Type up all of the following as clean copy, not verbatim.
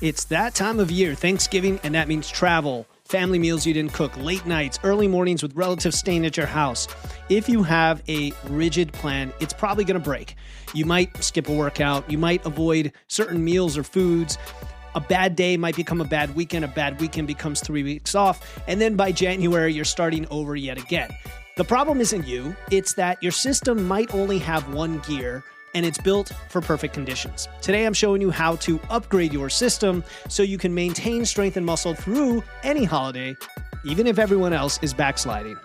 It's that time of year, Thanksgiving, and that means travel, family meals you didn't cook, late nights, early mornings with relatives staying at your house. If you have a rigid plan, it's probably going to break. You might skip a workout. You might avoid certain meals or foods. A bad day might become a bad weekend becomes 3 weeks off, and then by January, you're starting over yet again. The problem isn't you, it's that your system might only have one gear, and it's built for perfect conditions. Today, I'm showing you how to upgrade your system so you can maintain strength and muscle through any holiday, even if everyone else is backsliding.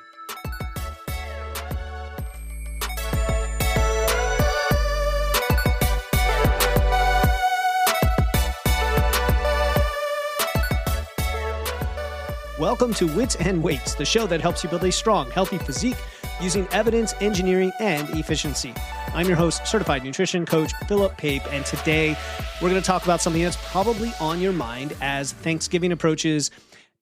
Welcome to Wits and Weights, the show that helps you build a strong, healthy physique using evidence, engineering, and efficiency. I'm your host, certified nutrition coach, Philip Pape, and today we're going to talk about something that's probably on your mind as Thanksgiving approaches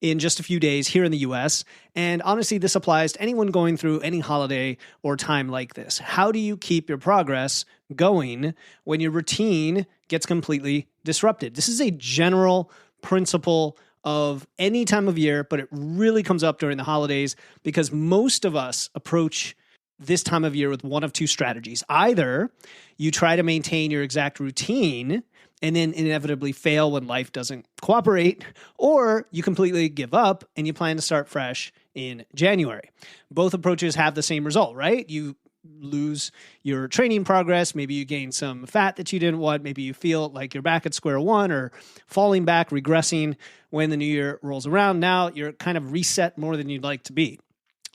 in just a few days here in the US. And honestly, this applies to anyone going through any holiday or time like this. How do you keep your progress going when your routine gets completely disrupted? This is a general principle of any time of year, but it really comes up during the holidays because most of us approach this time of year with one of two strategies. Either you try to maintain your exact routine and then inevitably fail when life doesn't cooperate, or you completely give up and you plan to start fresh in January. Both approaches have the same result, right? You lose your training progress. Maybe you gain some fat that you didn't want. Maybe you feel like you're back at square one or falling back, regressing when the new year rolls around. Now you're kind of reset more than you'd like to be.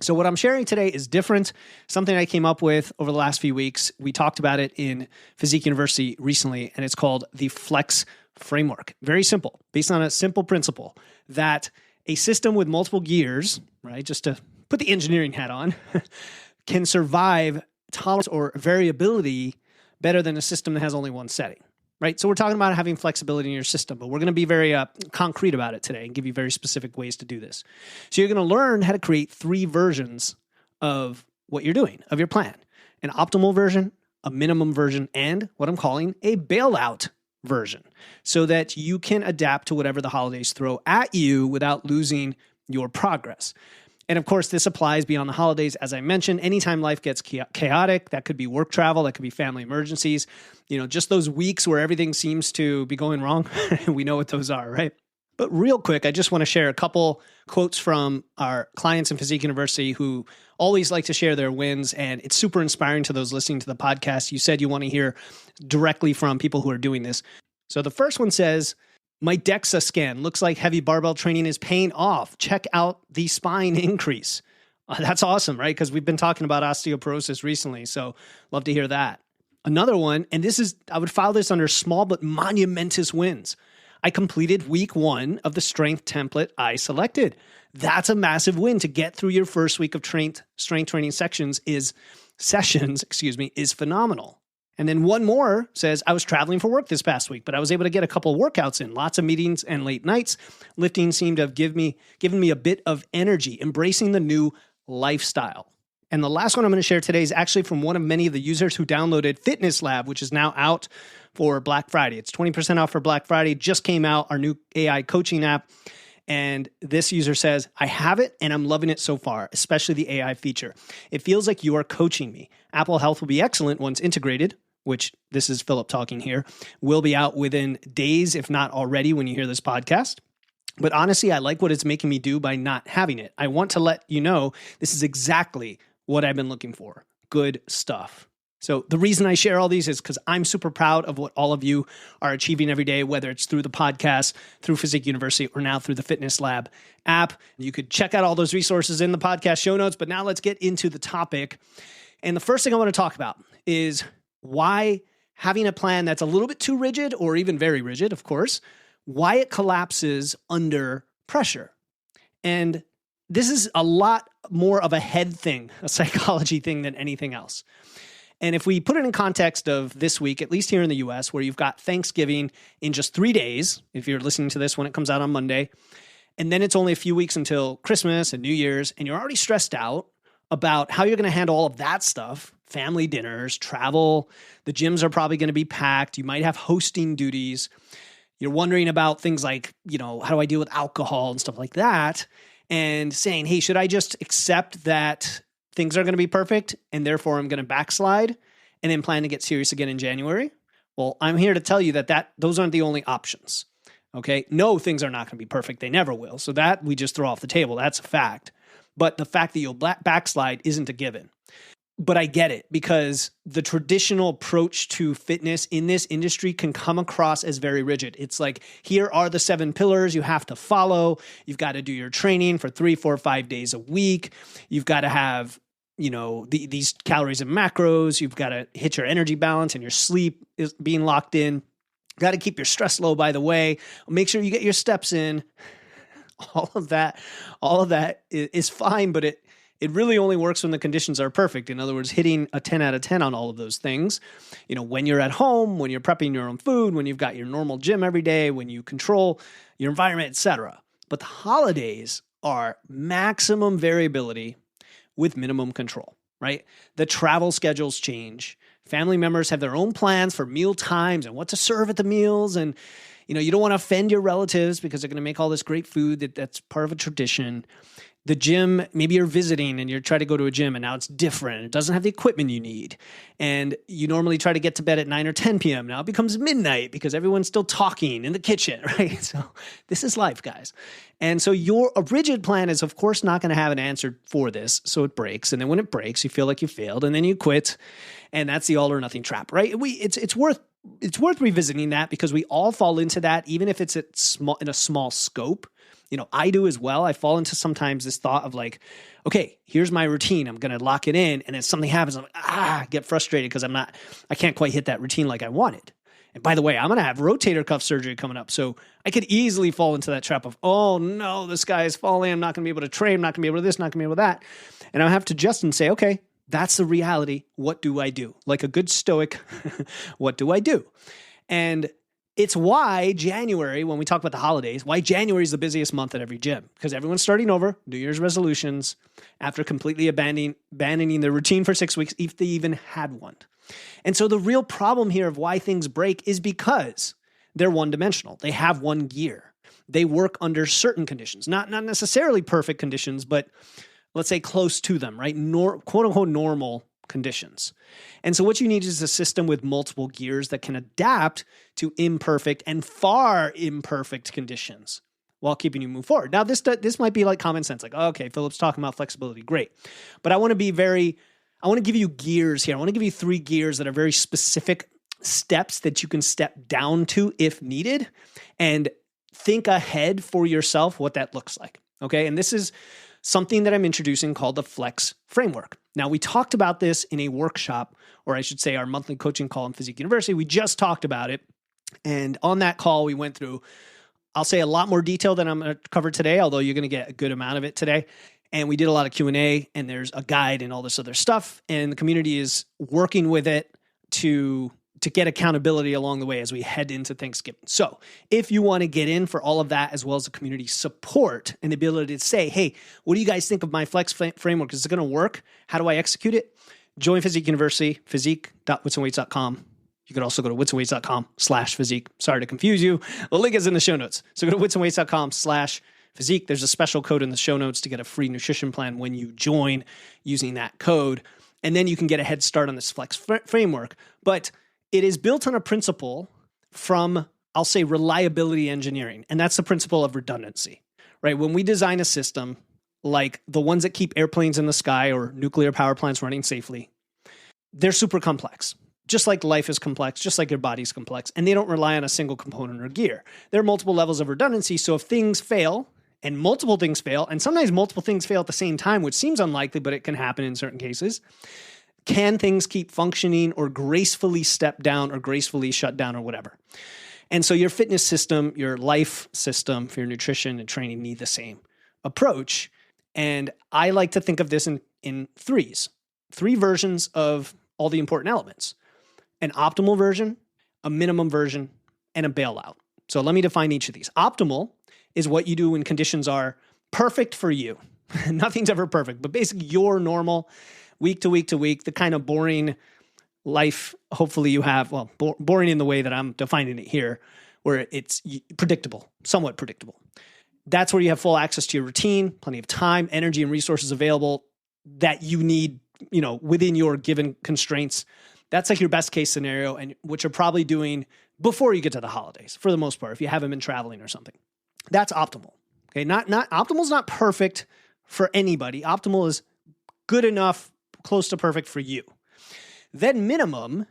So what I'm sharing today is different, something I came up with over the last few weeks. We talked about it in Physique University recently, and it's called the Flex Framework. Very simple, based on a simple principle that a system with multiple gears, right, just to put the engineering hat on, can survive tolerance or variability better than a system that has only one setting, right? So we're talking about having flexibility in your system, but we're going to be very concrete about it today and give you very specific ways to do this. So you're going to learn how to create 3 versions of what you're doing, of your plan: an optimal version, a minimum version, and what I'm calling a bailout version, so that you can adapt to whatever the holidays throw at you without losing your progress. And of course, this applies beyond the holidays. As I mentioned, anytime life gets chaotic, that could be work travel, that could be family emergencies, just those weeks where everything seems to be going wrong. We know what those are, right? But real quick, I just want to share a couple quotes from our clients in Physique University who always like to share their wins, and it's super inspiring to those listening to the podcast. You said you want to hear directly from people who are doing this. So the first one says, "My DEXA scan looks like heavy barbell training is paying off. Check out the spine increase." That's awesome, right? Because we've been talking about osteoporosis recently, so love to hear that. Another one, and I would file this under small but monumentous wins. "I completed week 1 of the strength template I selected." That's a massive win. To get through your first week of strength training sessions is phenomenal. And then one more says, "I was traveling for work this past week, but I was able to get a couple of workouts in. Lots of meetings and late nights. Lifting seemed to have given me a bit of energy, embracing the new lifestyle." And the last one I'm going to share today is actually from one of many of the users who downloaded Fitness Lab, which is now out for Black Friday. It's 20% off for Black Friday. Just came out, our new AI coaching app. And this user says, "I have it and I'm loving it so far, especially the AI feature. It feels like you are coaching me. Apple Health will be excellent once integrated," which this is Philip talking here, "will be out within days, if not already when you hear this podcast. But honestly, I like what it's making me do by not having it. I want to let you know this is exactly what I've been looking for. Good stuff." So the reason I share all these is because I'm super proud of what all of you are achieving every day, whether it's through the podcast, through Physique University, or now through the Fitness Lab app. You could check out all those resources in the podcast show notes, but now let's get into the topic. And the first thing I want to talk about is why having a plan that's a little bit too rigid, or even very rigid, of course, why it collapses under pressure. And this is a lot more of a head thing, a psychology thing than anything else. And if we put it in context of this week, at least here in the US, where you've got Thanksgiving in just 3 days, if you're listening to this when it comes out on Monday, and then it's only a few weeks until Christmas and New Year's, and you're already stressed out about how you're going to handle all of that stuff, family dinners, travel, the gyms are probably going to be packed, you might have hosting duties. you're wondering about things like, how do I deal with alcohol and stuff like that? And saying, hey, should I just accept that things are going to be perfect and therefore I'm going to backslide and then plan to get serious again in January? Well, I'm here to tell you that those aren't the only options. Okay. No, things are not going to be perfect. They never will. So that we just throw off the table. That's a fact. But the fact that you'll backslide isn't a given. But I get it, because the traditional approach to fitness in this industry can come across as very rigid. It's like, here are the 7 pillars you have to follow. You've got to do your training for 3, 4, 5 days a week. You've got to have, these calories and macros. You've got to hit your energy balance, and your sleep is being locked in. Got to keep your stress low, by the way. Make sure you get your steps in. All of that is fine, but it really only works when the conditions are perfect. In other words, hitting a 10 out of 10 on all of those things. When you're at home, when you're prepping your own food, when you've got your normal gym every day, when you control your environment, etc. But the holidays are maximum variability with minimum control, right? The travel schedules change. Family members have their own plans for meal times and what to serve at the meals. And, you don't want to offend your relatives because they're going to make all this great food that's part of a tradition. The gym, maybe you're visiting and you're trying to go to a gym and now it's different. It doesn't have the equipment you need. And you normally try to get to bed at 9 or 10 p.m. Now it becomes midnight because everyone's still talking in the kitchen, right? So this is life, guys. And so a rigid plan is, of course, not going to have an answer for this. So it breaks. And then when it breaks, you feel like you failed and then you quit. And that's the all or nothing trap, right? It's worth revisiting that, because we all fall into that, even if it's in a small scope. I do as well. I fall into sometimes this thought of like, okay, here's my routine. I'm going to lock it in. And then something happens. I'm like, get frustrated because I can't quite hit that routine like I wanted. And by the way, I'm going to have rotator cuff surgery coming up. So I could easily fall into that trap of, oh no, the sky is falling. I'm not going to be able to train. I'm not going to be able to this, not going to be able to that. And I'll have to adjust and say, okay, that's the reality. What do I do? Like a good stoic, what do I do? And it's why January, when we talk about the holidays, why January is the busiest month at every gym, because everyone's starting over, New Year's resolutions, after completely abandoning their routine for 6 weeks, if they even had one. And so the real problem here of why things break is because they're one-dimensional. They have one gear. They work under certain conditions, not necessarily perfect conditions, but let's say close to them, right? Quote-unquote normal conditions. And so what you need is a system with multiple gears that can adapt to imperfect and far imperfect conditions while keeping you move forward. Now, this might be like common sense, like, okay, Philip's talking about flexibility, great. But I want to give you gears here. I want to give you 3 gears that are very specific steps that you can step down to if needed, and think ahead for yourself what that looks like, okay? And this is something that I'm introducing called the Flex Framework. Now, we talked about this in a workshop, or I should say our monthly coaching call in Physique University. We just talked about it. And on that call, we went through, I'll say, a lot more detail than I'm going to cover today, although you're going to get a good amount of it today. And we did a lot of Q&A, and there's a guide and all this other stuff. And the community is working with it to get accountability along the way as we head into Thanksgiving. So if you want to get in for all of that, as well as the community support and the ability to say, hey, what do you guys think of my Flex Framework? Is it going to work? How do I execute it? Join Physique University, physique.witsandweights.com. You could also go to witsandweights.com/physique. Sorry to confuse you. The link is in the show notes. So go to witsandweights.com/physique. There's a special code in the show notes to get a free nutrition plan when you join using that code. And then you can get a head start on this Flex Framework. But it is built on a principle from, I'll say, reliability engineering. And that's the principle of redundancy, right? When we design a system like the ones that keep airplanes in the sky or nuclear power plants running safely, they're super complex. Just like life is complex, just like your body's complex, and they don't rely on a single component or gear. There are multiple levels of redundancy, so if things fail, and multiple things fail, and sometimes multiple things fail at the same time, which seems unlikely, but it can happen in certain cases, can things keep functioning or gracefully step down or gracefully shut down or whatever? And so your fitness system, your life system for your nutrition and training need the same approach. And I like to think of this in 3s, 3 versions of all the important elements: an optimal version, a minimum version, and a bailout. So let me define each of these. Optimal is what you do when conditions are perfect for you. Nothing's ever perfect, but basically your normal week to week to week, the kind of boring life hopefully you have, well, boring in the way that I'm defining it here, where it's predictable, somewhat predictable. That's where you have full access to your routine, plenty of time, energy, and resources available that you need, within your given constraints. That's like your best case scenario, and what you're probably doing before you get to the holidays, for the most part, if you haven't been traveling or something. That's optimal. Okay, not optimal is not perfect for anybody. Optimal is good enough, close to perfect for you. Then minimum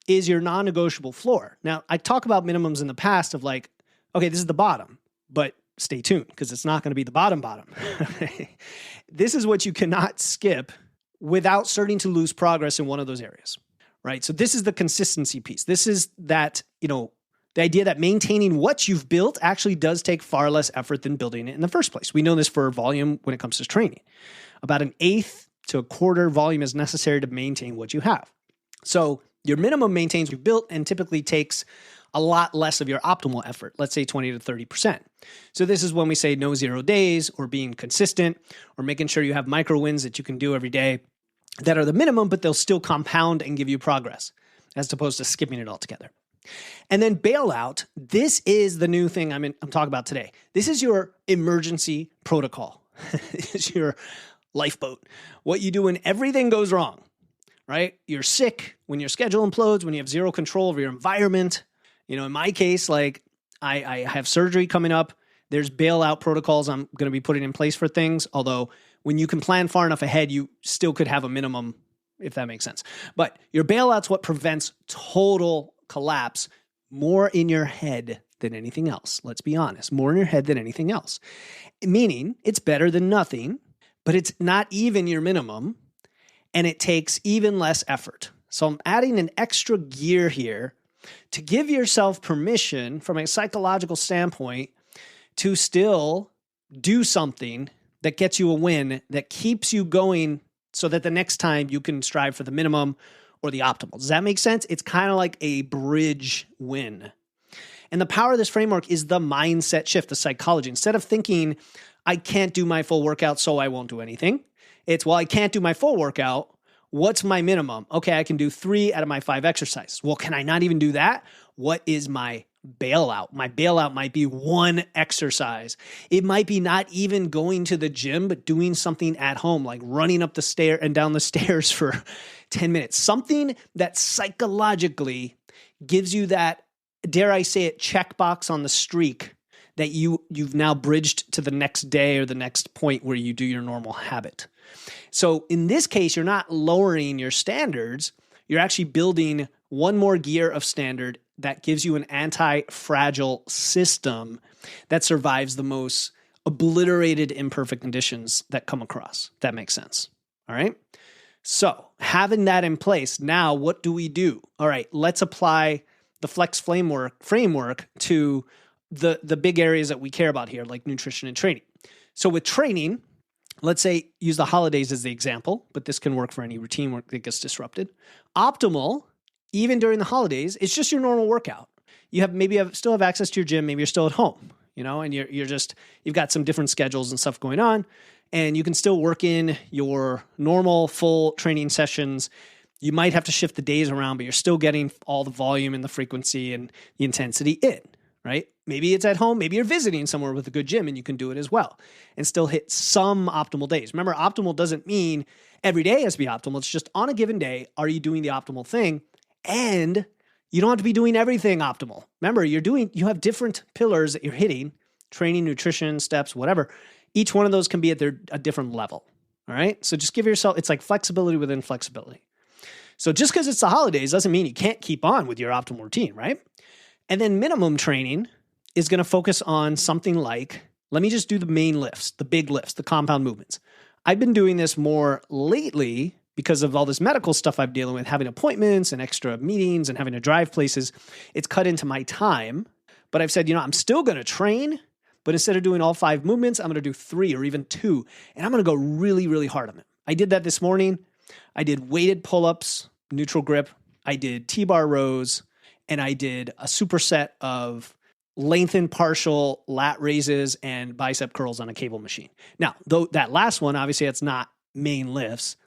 is your non-negotiable floor. Now, I talk about minimums in the past of like, okay, this is the bottom, but stay tuned because it's not going to be the bottom. This is what you cannot skip without starting to lose progress in one of those areas, right? So this is the consistency piece. This is that, the idea that maintaining what you've built actually does take far less effort than building it in the first place. We know this for volume when it comes to training. About an eighth to a quarter volume is necessary to maintain what you have. So your minimum maintains what you've built and typically takes a lot less of your optimal effort, let's say 20 to 30%. So this is when we say no 0 days, or being consistent, or making sure you have micro wins that you can do every day that are the minimum, but they'll still compound and give you progress, as opposed to skipping it altogether. And then bailout, this is the new thing I'm talking about today. This is your emergency protocol. It's your lifeboat. What you do when everything goes wrong, right? You're sick, when your schedule implodes, when you have zero control over your environment. In my case, like I have surgery coming up. There's bailout protocols I'm going to be putting in place for things. Although when you can plan far enough ahead, you still could have a minimum, if that makes sense. But your bailout's what prevents total collapse, more in your head than anything else. Let's be honest, more in your head than anything else. Meaning it's better than nothing, but it's not even your minimum, and it takes even less effort. So I'm adding an extra gear here to give yourself permission from a psychological standpoint to still do something that gets you a win, that keeps you going so that the next time you can strive for the minimum or the optimal. Does that make sense? It's kind of like a bridge win. And the power of this framework is the mindset shift, the psychology. Instead of thinking, I can't do my full workout, so I won't do anything. It's, well, I can't do my full workout. What's my minimum? Okay, I can do 3 out of my 5 exercises. Well, can I not even do that? What is my bailout? My bailout might be 1 exercise. It might be not even going to the gym, but doing something at home, like running up the stair and down the stairs for 10 minutes. Something that psychologically gives you that, dare I say it, checkbox on the streak that you've now bridged to the next day or the next point where you do your normal habit. So in this case, you're not lowering your standards. You're actually building one more gear of standard that gives you an anti-fragile system that survives the most obliterated imperfect conditions that come across. That makes sense. All right. So having that in place, now what do we do? All right, let's apply the Flex framework to the big areas that we care about here, like nutrition and training. So with training, let's say use the holidays as the example, but this can work for any routine work that gets disrupted. Optimal, even during the holidays, it's just your normal workout. You still have access to your gym. Maybe you're still at home, and you've got some different schedules and stuff going on, and you can still work in your normal full training sessions. You might have to shift the days around, but you're still getting all the volume and the frequency and the intensity in, right? Maybe it's at home. Maybe you're visiting somewhere with a good gym and you can do it as well and still hit some optimal days. Remember, optimal doesn't mean every day has to be optimal. It's just on a given day, are you doing the optimal thing? And you don't have to be doing everything optimal. Remember, you have different pillars that you're hitting, training, nutrition, steps, whatever. Each one of those can be at a different level. All right. So just give yourself, it's like flexibility within flexibility. So just because it's the holidays doesn't mean you can't keep on with your optimal routine, right? And then minimum training is going to focus on something like, let me just do the main lifts, the big lifts, the compound movements. I've been doing this more lately because of all this medical stuff I'm dealing with, having appointments and extra meetings and having to drive places. It's cut into my time, but I've said, I'm still going to train, but instead of doing all 5 movements, I'm going to do 3 or even 2, and I'm going to go really, really hard on it. I did that this morning. I did weighted pull-ups, neutral grip. I did T-bar rows, and I did a superset of lengthened partial lat raises and bicep curls on a cable machine. Now, though that last one, obviously that's not main lifts,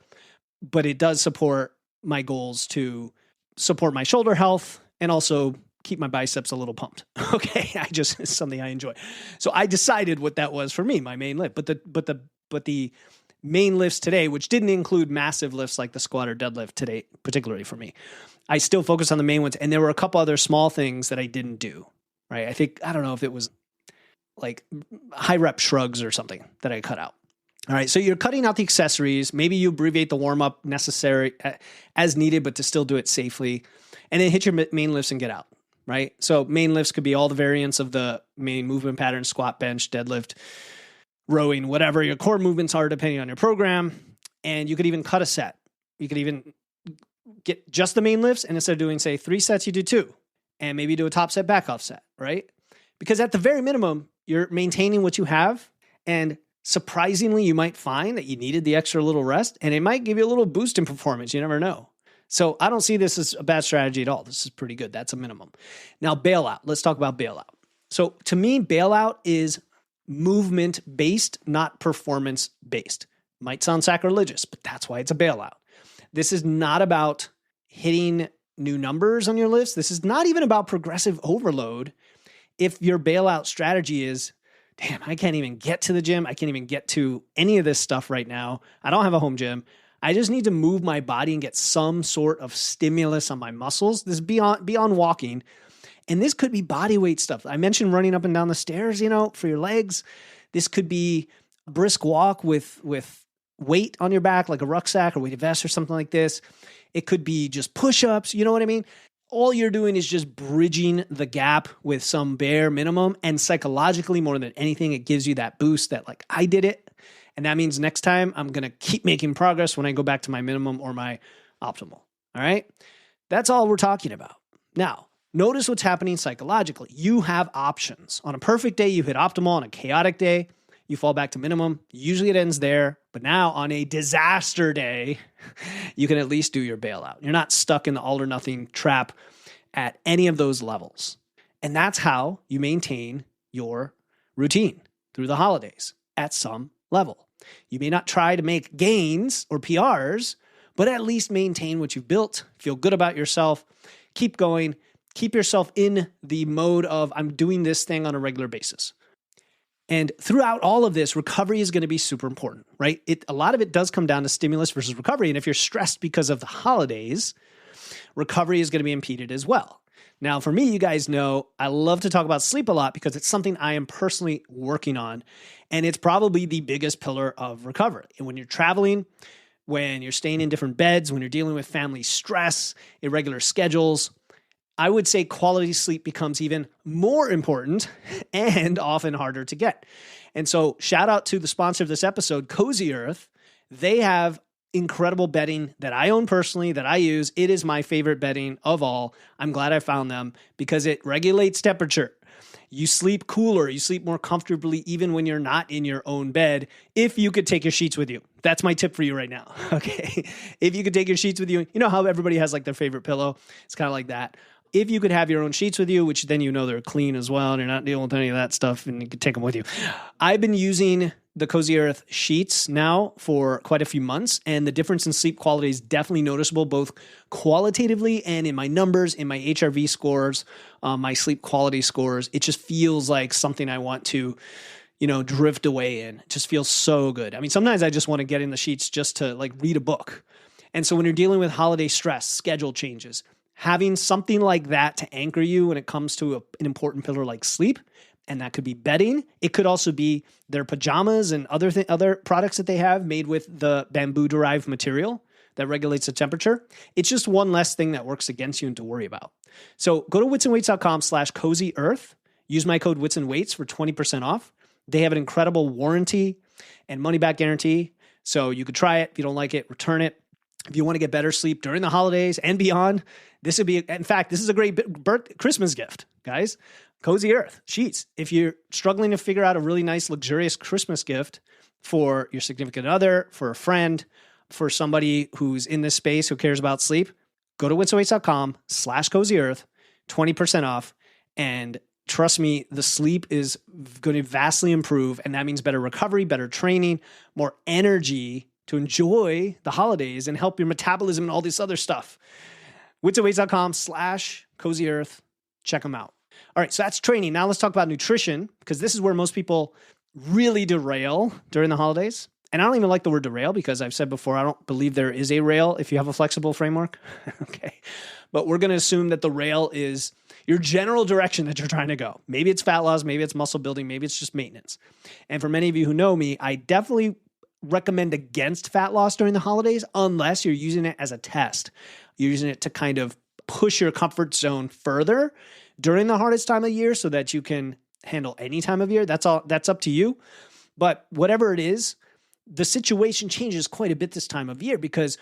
but it does support my goals to support my shoulder health and also keep my biceps a little pumped. Okay, it's something I enjoy. So I decided what that was for me, my main lift. But the main lifts today, which didn't include massive lifts like the squat or deadlift today, particularly for me, I still focused on the main ones. And there were a couple other small things that I didn't do, right? I don't know if it was like high rep shrugs or something that I cut out. All right. So you're cutting out the accessories. Maybe you abbreviate the warm up necessary as needed, but to still do it safely, and then hit your main lifts and get out. Right. So main lifts could be all the variants of the main movement pattern: squat, bench, deadlift, rowing, whatever your core movements are, depending on your program. And you could even cut a set. You could even get just the main lifts, and instead of doing, say, 3 sets, you do 2, and maybe do a top set, back off set. Right. Because at the very minimum, you're maintaining what you have, and surprisingly, you might find that you needed the extra little rest, and it might give you a little boost in performance. You never know. So I don't see this as a bad strategy at all. This is pretty good. That's a minimum. Now, bailout. Let's talk about bailout. So to me, bailout is movement-based, not performance-based. Might sound sacrilegious, but that's why it's a bailout. This is not about hitting new numbers on your lifts. This is not even about progressive overload. If your bailout strategy is, damn, I can't even get to the gym. I can't even get to any of this stuff right now. I don't have a home gym. I just need to move my body and get some sort of stimulus on my muscles. This is beyond walking. And this could be body weight stuff. I mentioned running up and down the stairs, for your legs. This could be a brisk walk with weight on your back, like a rucksack or weighted vest or something like this. It could be just push-ups. You know what I mean? All you're doing is just bridging the gap with some bare minimum. And psychologically, more than anything, it gives you that boost that, like, I did it. And that means next time I'm going to keep making progress when I go back to my minimum or my optimal. All right. That's all we're talking about. Now, notice what's happening psychologically. You have options. On a perfect day, you hit optimal. On a chaotic day, you fall back to minimum. Usually it ends there. But now on a disaster day, you can at least do your bailout. You're not stuck in the all or nothing trap at any of those levels. And that's how you maintain your routine through the holidays at some level. You may not try to make gains or PRs, but at least maintain what you've built. Feel good about yourself. Keep going. Keep yourself in the mode of, I'm doing this thing on a regular basis. And throughout all of this, recovery is going to be super important, right? A lot of it does come down to stimulus versus recovery. And if you're stressed because of the holidays, recovery is going to be impeded as well. Now, for me, you guys know I love to talk about sleep a lot because it's something I am personally working on. And it's probably the biggest pillar of recovery. And when you're traveling, when you're staying in different beds, when you're dealing with family stress, irregular schedules, I would say quality sleep becomes even more important and often harder to get. And so shout out to the sponsor of this episode, Cozy Earth. They have incredible bedding that I own personally, that I use. It is my favorite bedding of all. I'm glad I found them because it regulates temperature. You sleep cooler, you sleep more comfortably even when you're not in your own bed, if you could take your sheets with you. That's my tip for you right now, okay? If you could take your sheets with you, you know how everybody has like their favorite pillow? It's kind of like that. If you could have your own sheets with you, which then they're clean as well, and you're not dealing with any of that stuff, and you could take them with you. I've been using the Cozy Earth sheets now for quite a few months, and the difference in sleep quality is definitely noticeable, both qualitatively and in my numbers, in my HRV scores, my sleep quality scores. It just feels like something I want to, drift away in. It just feels so good. I mean, sometimes I just want to get in the sheets just to like read a book. And so when you're dealing with holiday stress, schedule changes, having something like that to anchor you when it comes to an important pillar like sleep, and that could be bedding. It could also be their pajamas and other products that they have made with the bamboo-derived material that regulates the temperature. It's just one less thing that works against you and to worry about. So go to witsandweights.com/cozyearth. Use my code witsandweights for 20% off. They have an incredible warranty and money-back guarantee. So you could try it. If you don't like it, return it. If you want to get better sleep during the holidays and beyond, this is a great Christmas gift, guys. Cozy Earth sheets. If you're struggling to figure out a really nice, luxurious Christmas gift for your significant other, for a friend, for somebody who's in this space who cares about sleep, go to witsandweights.com/cozyearth, 20% off. And trust me, the sleep is going to vastly improve. And that means better recovery, better training, more energy to enjoy the holidays and help your metabolism and all this other stuff. witsandweights.com/cozyearth. check them out. All right, so that's training. Now let's talk about nutrition, because this is where most people really derail during the holidays. And I don't even like the word derail because I've said before, I don't believe there is a rail if you have a flexible framework. Okay. But we're going to assume that the rail is your general direction that you're trying to go. Maybe it's fat loss, maybe it's muscle building, maybe it's just maintenance. And for many of you who know me, I definitely recommend against fat loss during the holidays unless you're using it as a test. You're using it to kind of push your comfort zone further during the hardest time of year so that you can handle any time of year. That's up to you. But whatever it is, the situation changes quite a bit this time of year because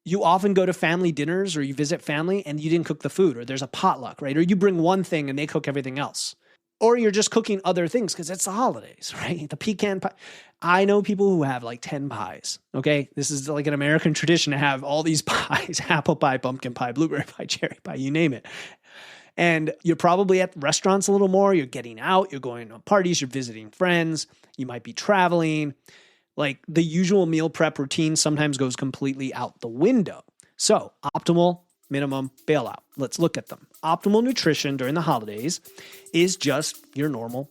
you often go to family dinners or you visit family and you didn't cook the food, or there's a potluck, right? Or you bring one thing and they cook everything else. Or you're just cooking other things because it's the holidays, right? The pecan pie. I know people who have like 10 pies, okay? This is like an American tradition to have all these pies: apple pie, pumpkin pie, blueberry pie, cherry pie, you name it. And you're probably at restaurants a little more. You're getting out, you're going to parties, you're visiting friends, you might be traveling. Like the usual meal prep routine sometimes goes completely out the window. So optimal, minimum, bailout. Let's look at them. Optimal nutrition during the holidays is just your normal.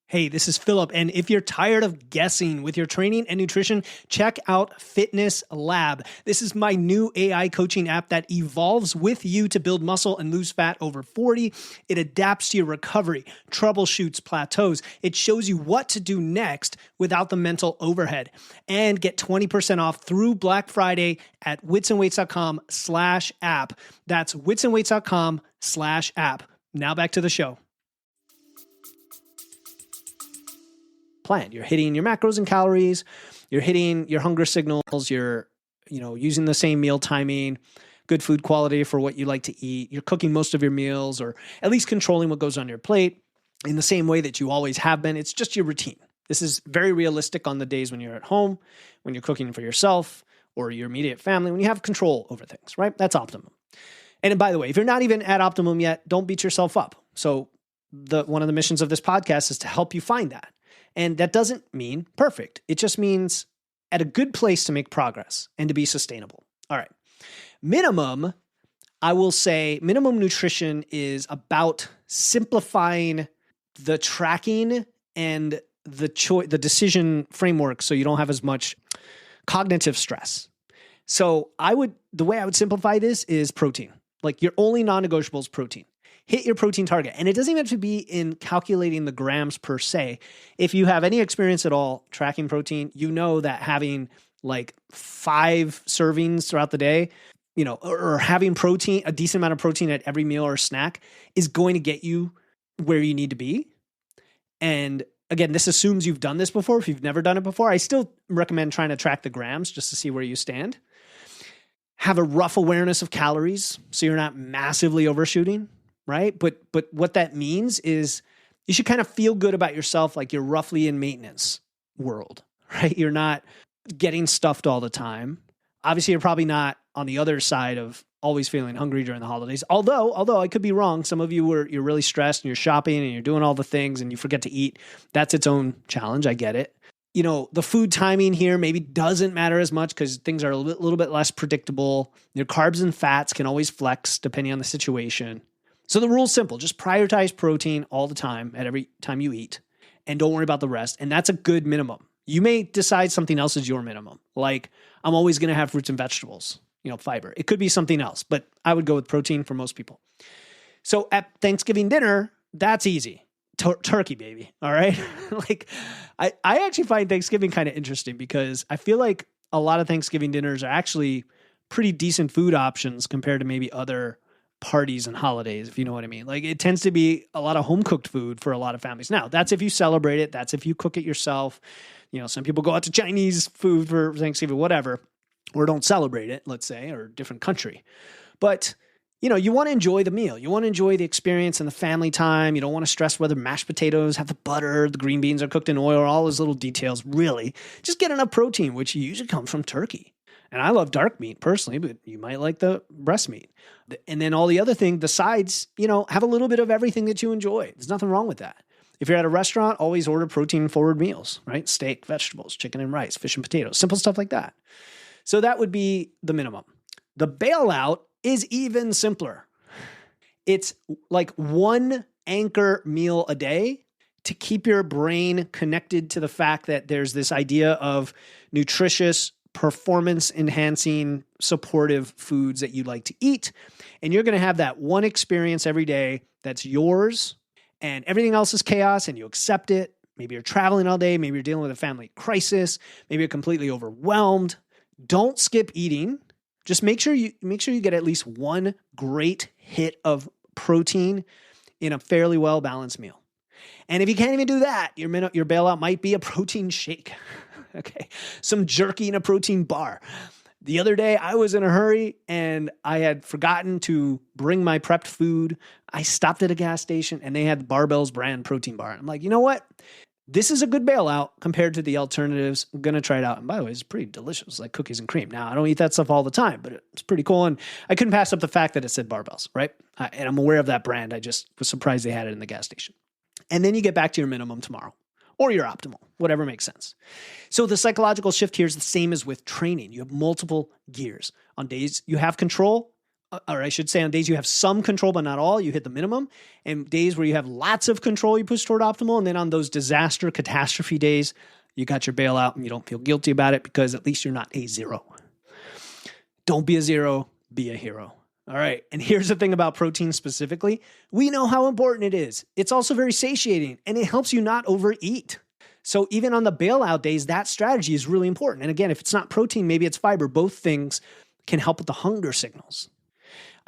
Hey, this is Philip, and if you're tired of guessing with your training and nutrition, check out Fitness Lab. This is my new AI coaching app that evolves with you to build muscle and lose fat over 40. It adapts to your recovery, troubleshoots plateaus. It shows you what to do next without the mental overhead. And get 20% off through Black Friday at witsandweights.com/app. That's witsandweights.com/app. Now back to the show. Plan. You're hitting your macros and calories. You're hitting your hunger signals. You're, using the same meal timing, good food quality for what you like to eat. You're cooking most of your meals, or at least controlling what goes on your plate in the same way that you always have been. It's just your routine. This is very realistic on the days when you're at home, when you're cooking for yourself or your immediate family, when you have control over things, right? That's optimum. And by the way, if you're not even at optimum yet, don't beat yourself up. So one of the missions of this podcast is to help you find that. And that doesn't mean perfect. It just means at a good place to make progress and to be sustainable. All right. Minimum, I will say minimum nutrition is about simplifying the tracking and the decision framework so you don't have as much cognitive stress. So the way I would simplify this is protein. Like your only non-negotiable is protein. Hit your protein target. And it doesn't even have to be in calculating the grams per se. If you have any experience at all tracking protein, you know that having like 5 servings throughout the day, or having protein, a decent amount of protein at every meal or snack is going to get you where you need to be. And again, this assumes you've done this before. If you've never done it before, I still recommend trying to track the grams just to see where you stand. Have a rough awareness of calories so you're not massively overshooting. Right? But what that means is you should kind of feel good about yourself, like you're roughly in maintenance world, right? You're not getting stuffed all the time. Obviously, you're probably not on the other side of always feeling hungry during the holidays. Although I could be wrong. Some of you you're really stressed and you're shopping and you're doing all the things and you forget to eat. That's its own challenge. I get it. The food timing here maybe doesn't matter as much because things are a little bit less predictable. Your carbs and fats can always flex depending on the situation. So the rule's simple. Just prioritize protein all the time at every time you eat and don't worry about the rest. And that's a good minimum. You may decide something else is your minimum. Like I'm always going to have fruits and vegetables, fiber. It could be something else, but I would go with protein for most people. So at Thanksgiving dinner, that's easy. Turkey, baby. All right. Like I actually find Thanksgiving kind of interesting because I feel like a lot of Thanksgiving dinners are actually pretty decent food options compared to maybe other parties and holidays, if you know what I mean. Like it tends to be a lot of home cooked food for a lot of families. Now, that's if you celebrate it. That's if you cook it yourself. Some people go out to Chinese food for Thanksgiving, whatever, or don't celebrate it, let's say, or a different country. But, you want to enjoy the meal. You want to enjoy the experience and the family time. You don't want to stress whether mashed potatoes have the butter, the green beans are cooked in oil, all those little details. Really, just get enough protein, which usually comes from turkey. And I love dark meat personally, but you might like the breast meat. And then all the other things, the sides, have a little bit of everything that you enjoy. There's nothing wrong with that. If you're at a restaurant, always order protein forward meals, right? Steak, vegetables, chicken and rice, fish and potatoes, simple stuff like that. So that would be the minimum. The bailout is even simpler. It's like one anchor meal a day to keep your brain connected to the fact that there's this idea of nutritious, performance-enhancing, supportive foods that you like to eat. And you're going to have that one experience every day that's yours, and everything else is chaos, and you accept it. Maybe you're traveling all day. Maybe you're dealing with a family crisis. Maybe you're completely overwhelmed. Don't skip eating. Just make sure you get at least one great hit of protein in a fairly well-balanced meal. And if you can't even do that, your bailout might be a protein shake. Okay. Some jerky and a protein bar. The other day I was in a hurry and I had forgotten to bring my prepped food. I stopped at a gas station and they had Barbell's brand protein bar. I'm like, you know what? This is a good bailout compared to the alternatives. I'm going to try it out. And by the way, it's pretty delicious, like cookies and cream. Now, I don't eat that stuff all the time, but it's pretty cool. And I couldn't pass up the fact that it said Barbells, right? And I'm aware of that brand. I just was surprised they had it in the gas station. And then you get back to your minimum tomorrow or your optimal, whatever makes sense. So the psychological shift here is the same as with training. You have multiple gears. On days you have control, or I should say on days you have some control, but not all, you hit the minimum. And days where you have lots of control, you push toward optimal. And then on those disaster, catastrophe days, you got your bailout and you don't feel guilty about it because at least you're not a zero. Don't be a zero, be a hero. All right. And here's the thing about protein specifically. We know how important it is. It's also very satiating and it helps you not overeat. So even on the bailout days, that strategy is really important. And again, if it's not protein, maybe it's fiber. Both things can help with the hunger signals.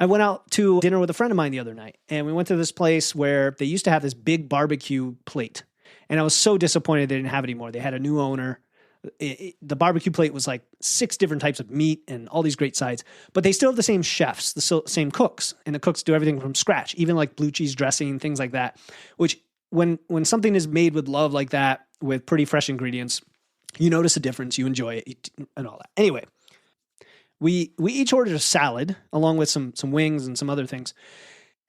I went out to dinner with a friend of mine the other night, and we went to this place where they used to have this big barbecue plate. And I was so disappointed they didn't have it anymore. They had a new owner. The barbecue plate was like 6 different types of meat and all these great sides, but they still have the same chefs, the same cooks, and the cooks do everything from scratch, even like blue cheese dressing, things like that, which when something is made with love like that, with pretty fresh ingredients, you notice a difference, you enjoy it and all that. Anyway, we each ordered a salad along with some wings and some other things.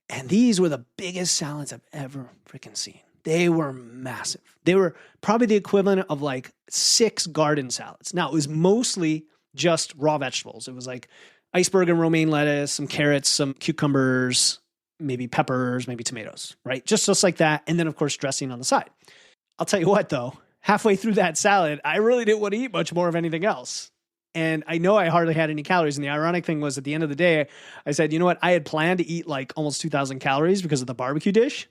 And these were the biggest salads I've ever freaking seen. They were massive. They were probably the equivalent of like 6 garden salads. Now, it was mostly just raw vegetables. It was like iceberg and romaine lettuce, some carrots, some cucumbers, maybe peppers, maybe tomatoes, right? Just like that. And then, of course, dressing on the side. I'll tell you what, though, halfway through that salad, I really didn't want to eat much more of anything else. And I know I hardly had any calories. And the ironic thing was at the end of the day, I said, you know what? I had planned to eat like almost 2,000 calories because of the barbecue dish.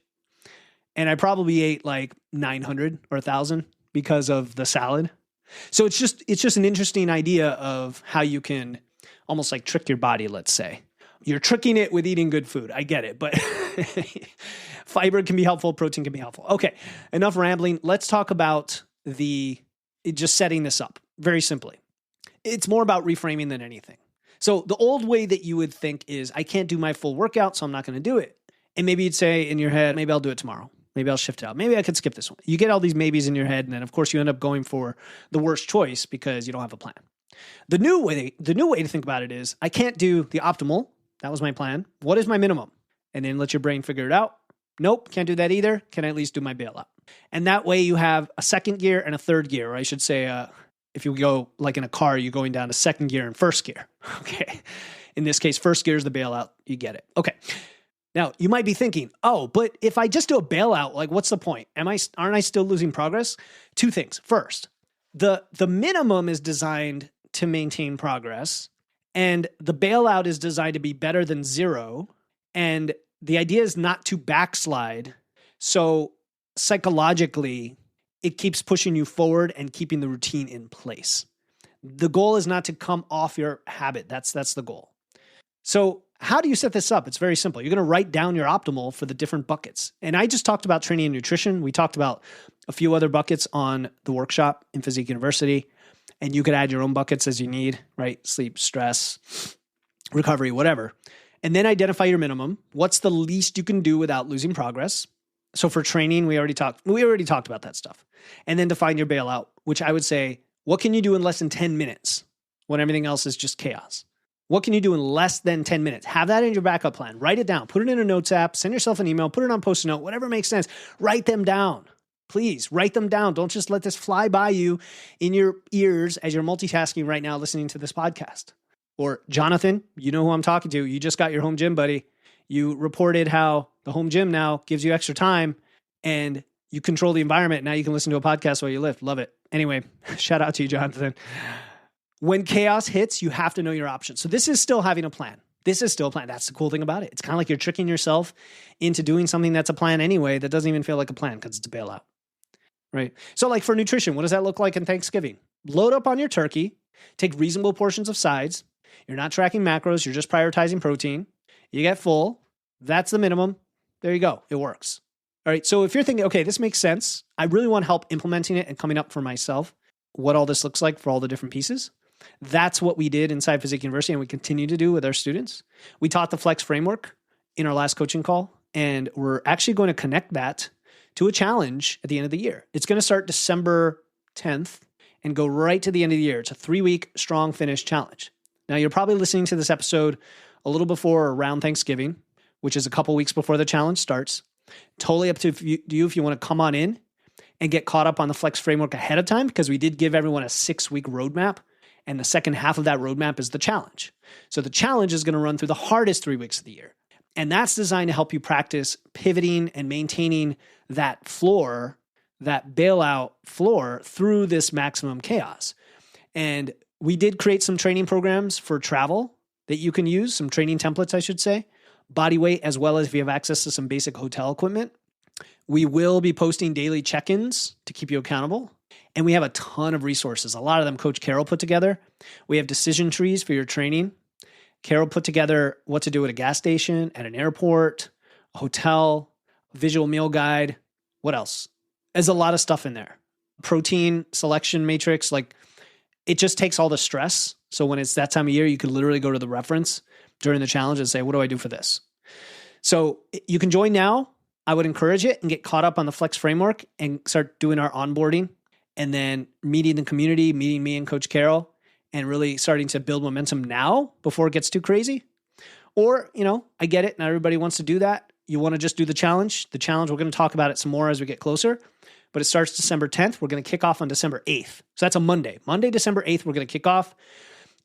And I probably ate like 900 or 1,000 because of the salad. So it's just an interesting idea of how you can almost like trick your body, let's say. You're tricking it with eating good food. I get it, but fiber can be helpful. Protein can be helpful. Okay, enough rambling. Let's talk about just setting this up very simply. It's more about reframing than anything. So the old way that you would think is, I can't do my full workout, so I'm not going to do it. And maybe you'd say in your head, maybe I'll do it tomorrow. Maybe I'll shift it out. Maybe I could skip this one. You get all these maybes in your head, and then of course you end up going for the worst choice because you don't have a plan. The new way to think about it is, I can't do the optimal. That was my plan. What is my minimum? And then let your brain figure it out. Nope, can't do that either. Can I at least do my bailout? And that way you have a second gear and a third gear, or I should say, if you go like in a car, you're going down to second gear and first gear. Okay. In this case, first gear is the bailout. You get it. Okay. Now you might be thinking, oh, but if I just do a bailout, like what's the point? Aren't I still losing progress? 2 things. First, the minimum is designed to maintain progress, and the bailout is designed to be better than 0. And the idea is not to backslide. So psychologically, it keeps pushing you forward and keeping the routine in place. The goal is not to come off your habit. That's the goal. So how do you set this up? It's very simple. You're going to write down your optimal for the different buckets. And I just talked about training and nutrition. We talked about a few other buckets on the workshop in Physique University. And you could add your own buckets as you need, right? Sleep, stress, recovery, whatever. And then identify your minimum. What's the least you can do without losing progress? So for training, we already talked about that stuff. And then define your bailout, which I would say, what can you do in less than 10 minutes when everything else is just chaos? What can you do in less than 10 minutes? Have that in your backup plan. Write it down. Put it in a notes app. Send yourself an email. Put it on Post-it note. Whatever makes sense. Write them down. Please write them down. Don't just let this fly by you in your ears as you're multitasking right now listening to this podcast. Or Jonathan, you know who I'm talking to. You just got your home gym, buddy. You reported how the home gym now gives you extra time and you control the environment. Now you can listen to a podcast while you lift. Love it. Anyway, shout out to you, Jonathan. When chaos hits, you have to know your options. So this is still having a plan. This is still a plan. That's the cool thing about it. It's kind of like you're tricking yourself into doing something that's a plan anyway that doesn't even feel like a plan because it's a bailout, right? So like for nutrition, what does that look like in Thanksgiving? Load up on your turkey, take reasonable portions of sides. You're not tracking macros. You're just prioritizing protein. You get full. That's the minimum. There you go. It works. All right. So if you're thinking, okay, this makes sense. I really want help implementing it and coming up for myself what all this looks like for all the different pieces. That's what we did inside Physique University and we continue to do with our students. We taught the Flex framework in our last coaching call, and we're actually going to connect that to a challenge at the end of the year. It's going to start December 10th and go right to the end of the year. It's a 3-week strong finish challenge. Now, you're probably listening to this episode a little before or around Thanksgiving, which is a couple weeks before the challenge starts. Totally up to you if you want to come on in and get caught up on the Flex framework ahead of time, because we did give everyone a 6-week roadmap. And the second half of that roadmap is the challenge. So the challenge is going to run through the hardest 3 weeks of the year. And that's designed to help you practice pivoting and maintaining that floor, that bailout floor through this maximum chaos. And we did create some training programs for travel that you can use, some training templates, I should say, body weight, as well as if you have access to some basic hotel equipment. We will be posting daily check-ins to keep you accountable. And we have a ton of resources. A lot of them Coach Carol put together. We have decision trees for your training. Carol put together what to do at a gas station, at an airport, a hotel, visual meal guide. What else? There's a lot of stuff in there. Protein selection matrix, like it just takes all the stress. So when it's that time of year, you could literally go to the reference during the challenge and say, what do I do for this? So you can join now. I would encourage it and get caught up on the Flex framework and start doing our onboarding. And then meeting the community, meeting me and Coach Carol, and really starting to build momentum now before it gets too crazy. Or, I get it. Not everybody wants to do that. You want to just do the challenge. The challenge, we're going to talk about it some more as we get closer. But it starts December 10th. We're going to kick off on December 8th. So that's a Monday. Monday, December 8th, we're going to kick off.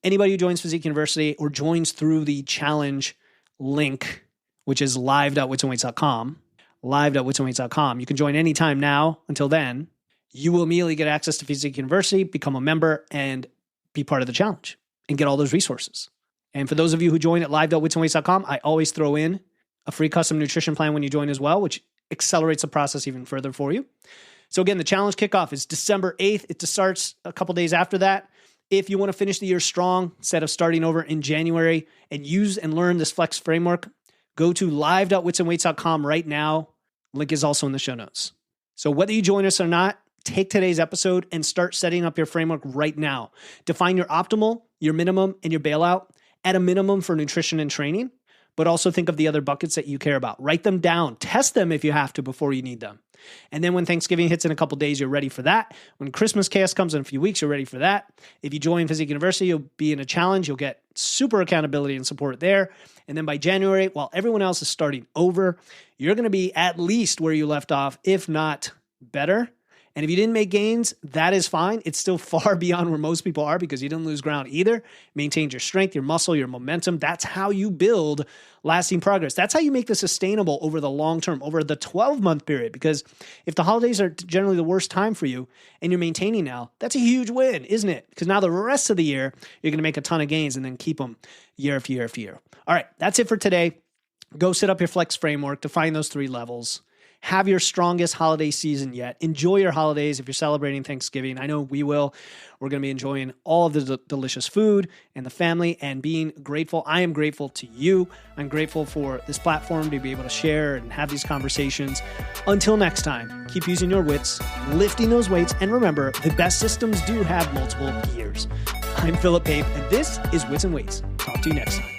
Anybody who joins Physique University or joins through the challenge link, which is live.witsandweights.com, live.witsandweights.com. You can join anytime now until then. You will immediately get access to Physique University, become a member, and be part of the challenge and get all those resources. And for those of you who join at live.witsandweights.com, I always throw in a free custom nutrition plan when you join as well, which accelerates the process even further for you. So again, the challenge kickoff is December 8th. It starts a couple days after that. If you want to finish the year strong, instead of starting over in January and use and learn this Flex framework, go to live.witsandweights.com right now. Link is also in the show notes. So whether you join us or not, take today's episode and start setting up your framework right now. Define your optimal, your minimum, and your bailout at a minimum for nutrition and training, but also think of the other buckets that you care about. Write them down. Test them if you have to before you need them. And then when Thanksgiving hits in a couple days, you're ready for that. When Christmas chaos comes in a few weeks, you're ready for that. If you join Physique University, you'll be in a challenge. You'll get super accountability and support there. And then by January, while everyone else is starting over, you're going to be at least where you left off, if not better. And if you didn't make gains, that is fine. It's still far beyond where most people are because you didn't lose ground either. Maintained your strength, your muscle, your momentum. That's how you build lasting progress. That's how you make this sustainable over the long term, over the 12-month period. Because if the holidays are generally the worst time for you and you're maintaining now, that's a huge win, isn't it? Because now the rest of the year, you're going to make a ton of gains and then keep them year after year after year. All right, that's it for today. Go set up your Flex framework, define those 3 levels. Have your strongest holiday season yet. Enjoy your holidays if you're celebrating Thanksgiving. I know we will. We're going to be enjoying all of the delicious food and the family and being grateful. I am grateful to you. I'm grateful for this platform to be able to share and have these conversations. Until next time, keep using your wits, lifting those weights, and remember, the best systems do have multiple gears. I'm Philip Pape, and this is Wits and Weights. Talk to you next time.